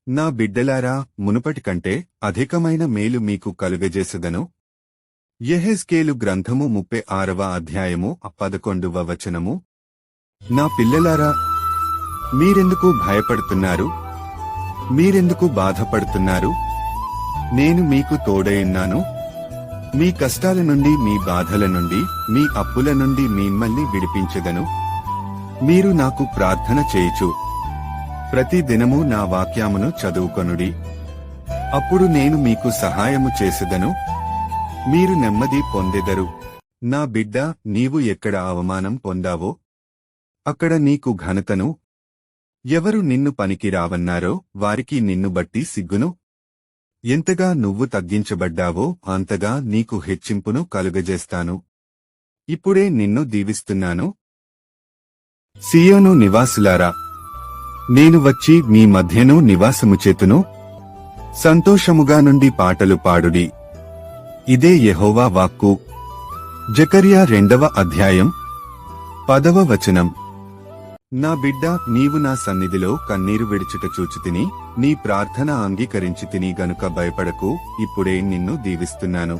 నా బిడ్డలారా, మునుపటి కంటే అధికమైన మేలు మీకు కలుగజేసెదను. యెహెజ్కేలు గ్రంథము 36వ అధ్యాయము 11వ వచనము. నా పిల్లలారా, మీరెందుకు భయపడుతున్నారు? మీరెందుకు బాధపడుతున్నారు? నేను మీకు తోడైయున్నాను. మీ కష్టాల నుండి, మీ బాధల నుండి, మీ అప్పుల నుండి మిమ్మల్ని విడిపించెదను. మీరు నాకు ప్రార్థన చేయుచు ప్రతి దినము నా వాక్యమును చదువుకొనుడి. అప్పుడు నేను మీకు సహాయము చేసెదను. మీరు నెమ్మది పొందెదరు. నా బిడ్డ, నీవు ఎక్కడ అవమానం పొందావో అక్కడ నీకు ఘనతను, ఎవరు నిన్ను పనికిరావన్నారో వారికి నిన్ను బట్టి సిగ్గును. ఎంతగా నువ్వు తగ్గించబడ్డావో అంతగా నీకు హెచ్చింపును కలుగజేస్తాను. ఇప్పుడే నిన్ను దీవిస్తున్నాను. సియోను నివాసులారా, నేను వచ్చి మీ మధ్యను నివాసము చేతును. సంతోషముగా నుండి పాటలు పాడుడి. ఇదే యెహోవా వాక్కు. జకర్యా 2వ అధ్యాయం 10వ వచనం. నా బిడ్డ, నీవు నా సన్నిధిలో కన్నీరు విడిచుట చూచితిని, నీ ప్రార్థన అంగీకరించితిని గనుక భయపడకు, ఇప్పుడే నిన్ను దీవిస్తున్నాను.